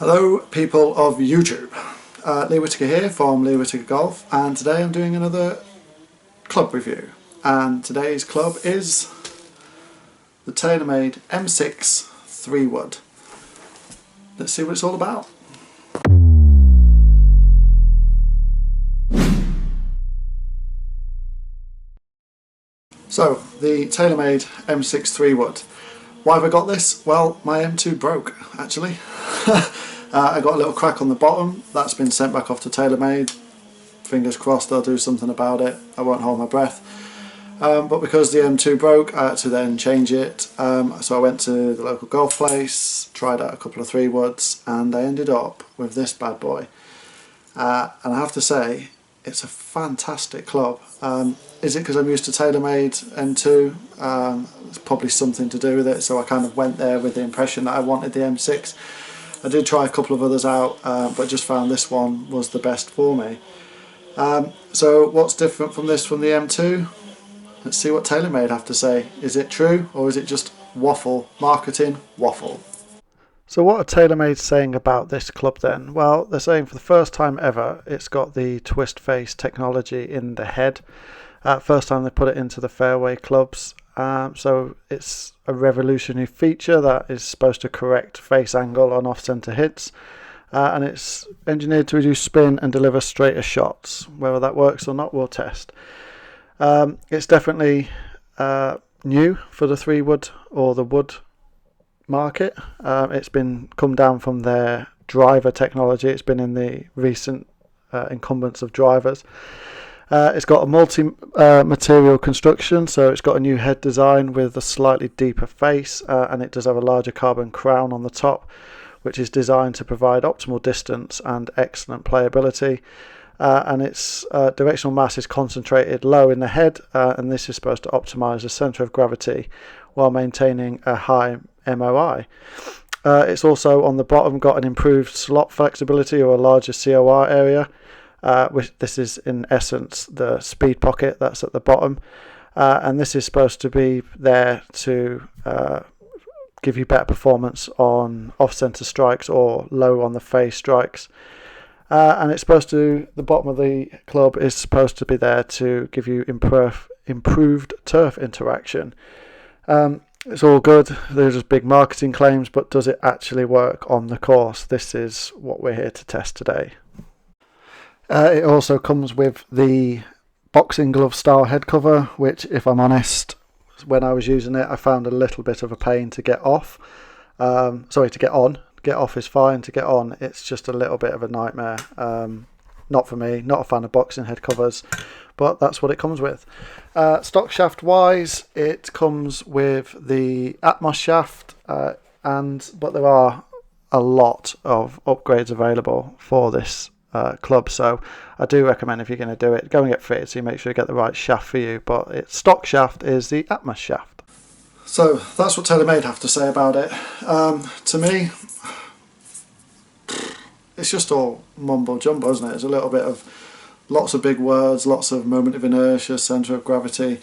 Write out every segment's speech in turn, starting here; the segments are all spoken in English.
Hello people of YouTube, Lee Whittaker here from Lee Whittaker Golf, and today I'm doing another club review, and today's club is the Tailor-made M6 3-wood. Let's see what it's all about. So, the Tailor-made M6 3-wood. Why have I got this? Well, my M2 broke, actually. I got a little crack on the bottom. That's been sent back off to Tailor-made. Fingers crossed they'll do something about it. I won't hold my breath. But because the M2 broke, I had to then change it. So I went to the local golf place, tried out a couple of 3-woods, and I ended up with this bad boy. And I have to say, it's a fantastic club. Is it because I'm used to Tailor-made M2? It's probably something to do with it, so I kind of went there with the impression that I wanted the M6. I did try a couple of others out, but just found this one was the best for me. So what's different from this from the M2? Let's see what Tailor-made have to say. Is it true, or is it just waffle, marketing waffle? So what are Tailor-made saying about this club then? Well, they're saying for the first time ever it's got the twist face technology in the head. First time they put it into the fairway clubs. So it's a revolutionary feature that is supposed to correct face angle on off-centre hits, and it's engineered to reduce spin and deliver straighter shots. Whether that works or not, we'll test. It's definitely new for the 3-wood or the wood market. It's been come down from their driver technology. It's been in the recent incumbents of drivers. It's got a multi-material construction, so it's got a new head design with a slightly deeper face, and it does have a larger carbon crown on the top, which is designed to provide optimal distance and excellent playability. And its directional mass is concentrated low in the head, and this is supposed to optimize the center of gravity while maintaining a high MOI. It's also on the bottom got an improved slot flexibility, or a larger COR area. Which this is in essence the speed pocket that's at the bottom, and this is supposed to be there to give you better performance on off-center strikes or low on the face strikes, and it's supposed to, the bottom of the club is supposed to be there to give you improved turf interaction. It's all good, there's just big marketing claims, but does it actually work on the course? This is what we're here to test today. It also comes with the boxing glove style head cover, which, if I'm honest, when I was using it I found a little bit of a pain to get off. To get on. Get off is fine, to get on it's just a little bit of a nightmare. Not for me, not a fan of boxing head covers, but that's what it comes with. Stock shaft wise, it comes with the Atmos shaft, but there are a lot of upgrades available for this club, so I do recommend, if you're going to do it, go and get fitted so you make sure you get the right shaft for you, but its stock shaft is the Atmos shaft. So that's what Tailor-made have to say about it. To me, it's just all mumbo jumbo, isn't it? It's a little bit of lots of big words, lots of moment of inertia, centre of gravity.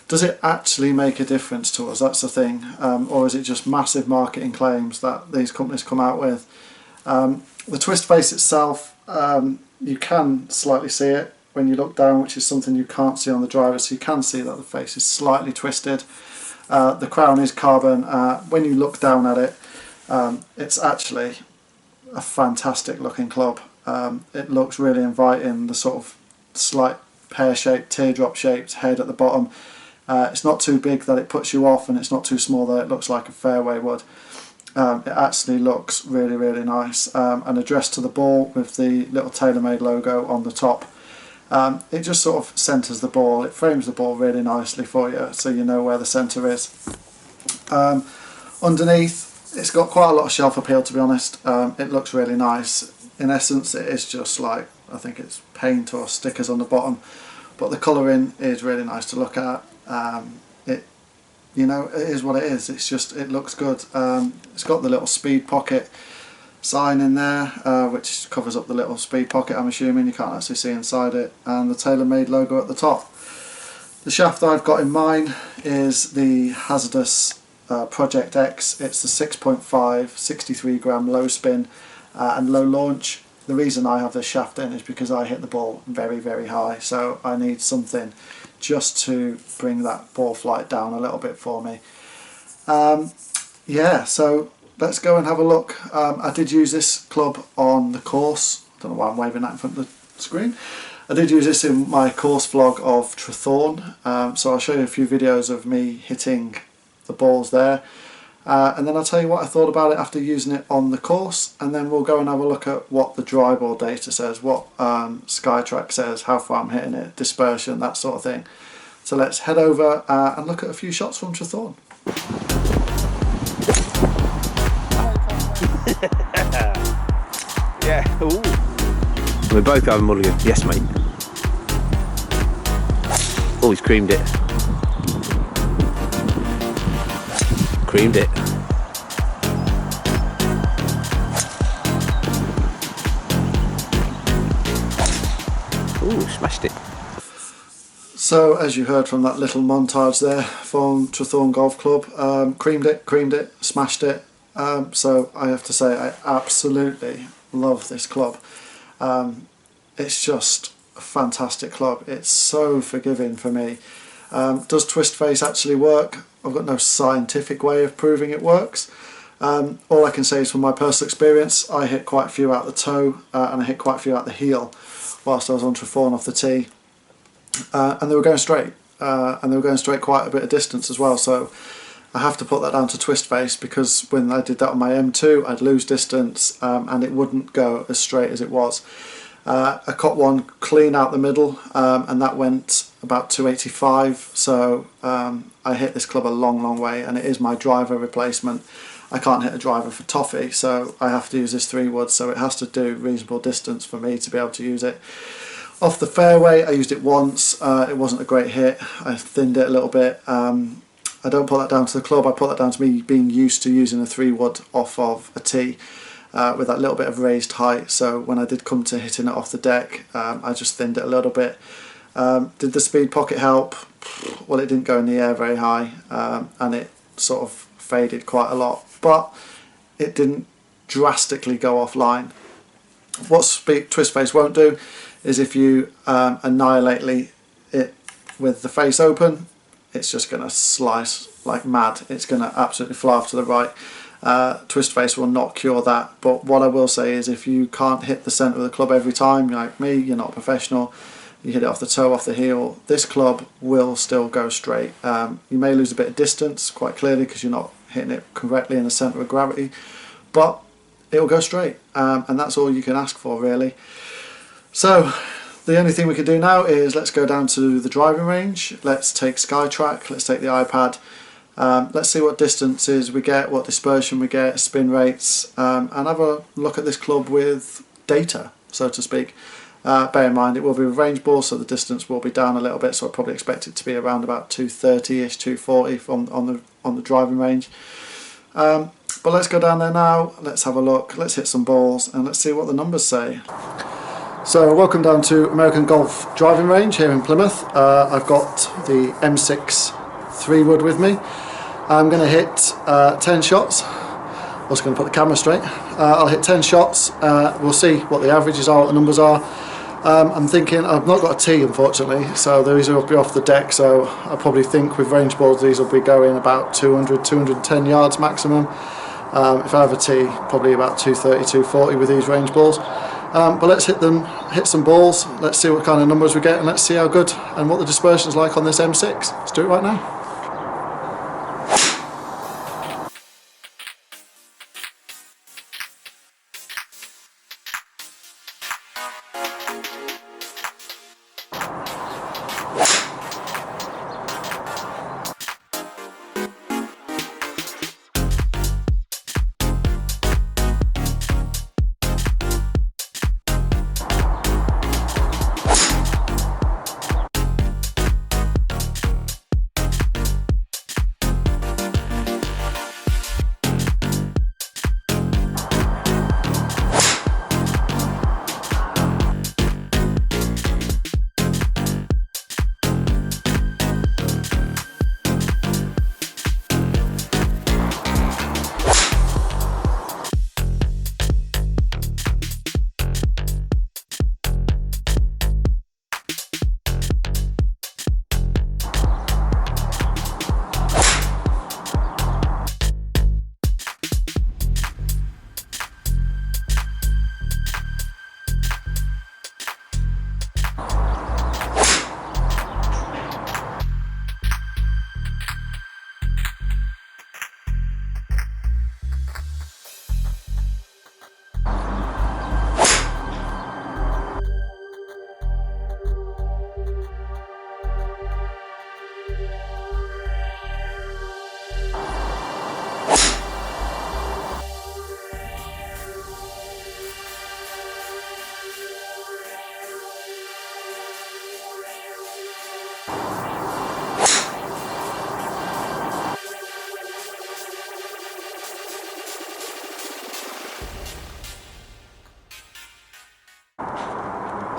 Does it actually make a difference to us? That's the thing. Or is it just massive marketing claims that these companies come out with? The twist face itself, you can slightly see it when you look down, which is something you can't see on the driver, so you can see that the face is slightly twisted. The crown is carbon. When you look down at it, it's actually a fantastic looking club. It looks really inviting, the sort of slight pear-shaped, teardrop shaped head at the bottom. It's not too big that it puts you off, and it's not too small that it looks like a fairway would. It actually looks really, really nice, and addressed to the ball with the little Tailor-made logo on the top. It just sort of centres the ball, it frames the ball really nicely for you, so you know where the centre is. Underneath, it's got quite a lot of shelf appeal, to be honest. It looks really nice. In essence, it is just like, I think it's paint or stickers on the bottom, but the colouring is really nice to look at. You know, it is what it is. It's just, it looks good. It's got the little speed pocket sign in there, which covers up the little speed pocket, I'm assuming. You can't actually see inside it. And the Tailor-made logo at the top. The shaft I've got in mine is the Hazardous Project X. It's the 6.5 63 gram low spin, and low launch. The reason I have this shaft in is because I hit the ball very, very high, so I need something just to bring that ball flight down a little bit for me. Yeah, so let's go and have a look. I did use this club on the course. I don't know why I'm waving that in front of the screen. I did use this in my course vlog of Trethorn, so I'll show you a few videos of me hitting the balls there. And then I'll tell you what I thought about it after using it on the course, and then we'll go and have a look at what the dry ball data says, what SkyTrack says, how far I'm hitting it, dispersion, that sort of thing. So let's head over and look at a few shots from Trethorn. Yeah, ooh. We're both having mulligan. Yes, mate. Oh, he's creamed it. Creamed it. Ooh, smashed it. So, as you heard from that little montage there from Trethorn Golf Club, creamed it, smashed it. So I have to say I absolutely love this club. It's just a fantastic club. It's so forgiving for me. Does twist face actually work? I've got no scientific way of proving it works. All I can say is from my personal experience, I hit quite a few out the toe and I hit quite a few out the heel whilst I was on Trethorn off the tee. And they were going straight. And they were going straight quite a bit of distance as well. So I have to put that down to twist face, because when I did that on my M2 I'd lose distance and it wouldn't go as straight as it was. I caught one clean out the middle and that went about 285, so I hit this club a long way, and it is my driver replacement. I can't hit a driver for toffee, so I have to use this 3-wood, so it has to do reasonable distance for me to be able to use it. Off the fairway I used it once, it wasn't a great hit, I thinned it a little bit. I don't put that down to the club, I put that down to me being used to using a 3-wood off of a tee with that little bit of raised height. So when I did come to hitting it off the deck, I just thinned it a little bit. Did the speed pocket help? Well, it didn't go in the air very high and it sort of faded quite a lot, but it didn't drastically go offline. What twist face won't do is if you annihilate it with the face open, it's just going to slice like mad. It's going to absolutely fly off to the right. Twist face will not cure that, but what I will say is if you can't hit the centre of the club every time, like me, you're not a professional, you hit it off the toe, off the heel, this club will still go straight. You may lose a bit of distance quite clearly because you're not hitting it correctly in the centre of gravity, but it will go straight, and that's all you can ask for really. So the only thing we can do now is let's go down to the driving range, let's take SkyTrack, let's take the iPad, let's see what distances we get, what dispersion we get, spin rates, and have a look at this club with data, so to speak. Bear in mind it will be a range ball, so the distance will be down a little bit, so I probably expect it to be around about 230ish, 240 on the driving range. But let's go down there now, let's have a look, let's hit some balls and let's see what the numbers say. So welcome down to American Golf driving range here in Plymouth. I've got the M6 3-wood with me. I'm going to hit 10 shots. I'm just going to put the camera straight. I'll hit 10 shots, we'll see what the averages are, what the numbers are. I'm thinking, I've not got a tee unfortunately, so these will be off the deck, so I probably think with range balls these will be going about 200, 210 yards maximum. If I have a tee, probably about 230, 240 with these range balls. But let's hit some balls, let's see what kind of numbers we get, and let's see how good and what the dispersion is like on this M6. Let's do it right now.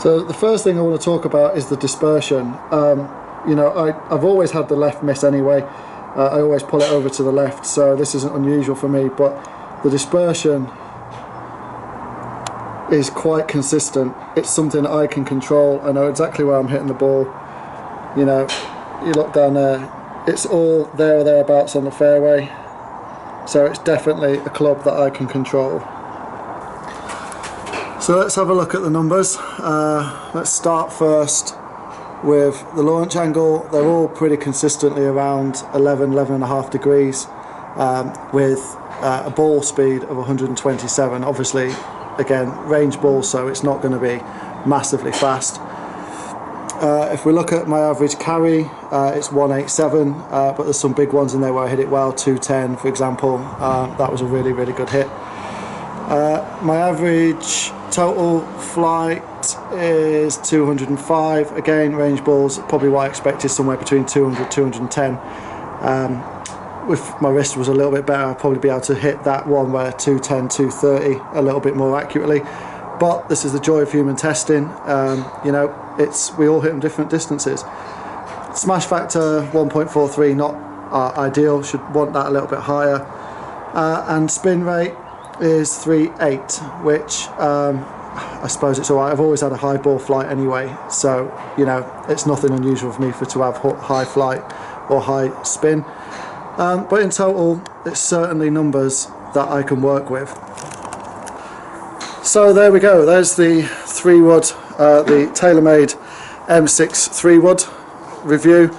So the first thing I want to talk about is the dispersion. You know, I've always had the left miss anyway. I always pull it over to the left, so this isn't unusual for me, but the dispersion is quite consistent. It's something I can control. I know exactly where I'm hitting the ball. You know, you look down there, it's all there or thereabouts on the fairway, so it's definitely a club that I can control. So let's have a look at the numbers. Let's start first with the launch angle. They're all pretty consistently around 11.5 degrees, with a ball speed of 127. Obviously, again, range ball, so it's not going to be massively fast. If we look at my average carry, it's 187, but there's some big ones in there where I hit it well, 210 for example. That was a really, really good hit. My average total flight is 205. Again, range balls, probably what I expected, somewhere between 200 210. If my wrist was a little bit better, I'd probably be able to hit that one where 210 230 a little bit more accurately. But this is the joy of human testing. You know, we all hit them different distances. Smash factor 1.43, not ideal, should want that a little bit higher. And spin rate is 3.8, which I suppose it's alright. I've always had a high ball flight anyway, so you know, it's nothing unusual for me to have high flight or high spin. But in total, it's certainly numbers that I can work with. So there we go, there's the 3-wood, the Tailor-made M6 3-wood review,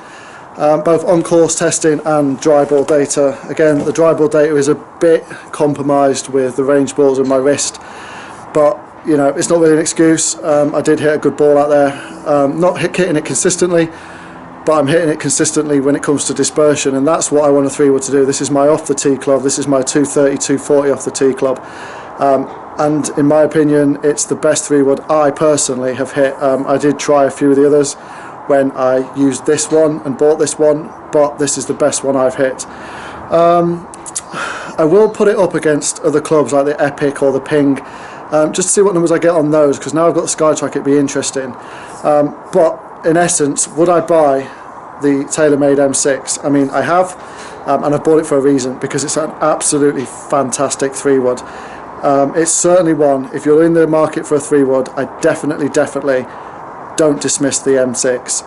both on course testing and dry ball data. Again, the dry ball data is a bit compromised with the range balls in my wrist, but you know, it's not really an excuse. I did hit a good ball out there, not hitting it consistently, but I'm hitting it consistently when it comes to dispersion, and that's what I want a 3-wood to do. This is my off the tee club, this is my 230, 240 off the tee club. And in my opinion, it's the best 3-wood I personally have hit. I did try a few of the others when I used this one and bought this one, but this is the best one I've hit. I will put it up against other clubs like the Epic or the Ping, just to see what numbers I get on those, because now I've got the Skytrack, it'd be interesting. But in essence, would I buy the Tailor-made M6? I mean, I have, and I bought it for a reason, because it's an absolutely fantastic 3-wood. It's certainly one, if you're in the market for a 3-wood, I definitely don't dismiss the M6.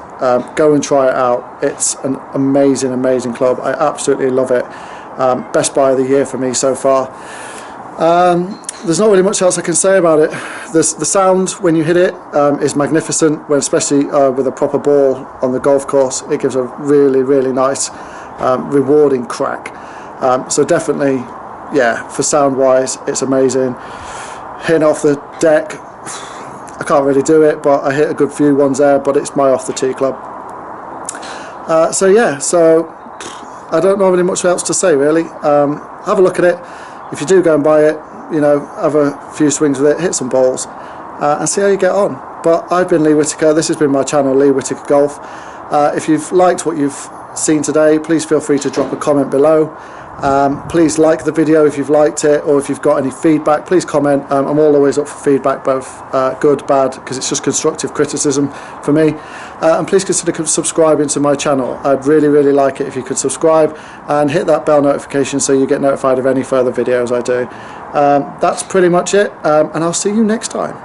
Go and try it out. It's an amazing club. I absolutely love it. Best buy of the year for me so far. There's not really much else I can say about it. The sound when you hit it is magnificent, when especially with a proper ball on the golf course. It gives a really nice rewarding crack. So definitely, yeah, for sound wise it's amazing. Hitting off the deck, I can't really do it, but I hit a good few ones there, but it's my off the tee club. So yeah, so I don't know really much else to say really. Have a look at it. If you do go and buy it, you know, have a few swings with it, hit some balls, and see how you get on. But I've been Lee Whittaker, this has been my channel, Lee Whittaker Golf. If you've liked what you've seen today, please feel free to drop a comment below. Please like the video if you've liked it, or if you've got any feedback, please comment. I'm always up for feedback, both good, bad, because it's just constructive criticism for me. And please consider subscribing to my channel. I'd really like it if you could subscribe and hit that bell notification so you get notified of any further videos I do. That's pretty much it, and I'll see you next time.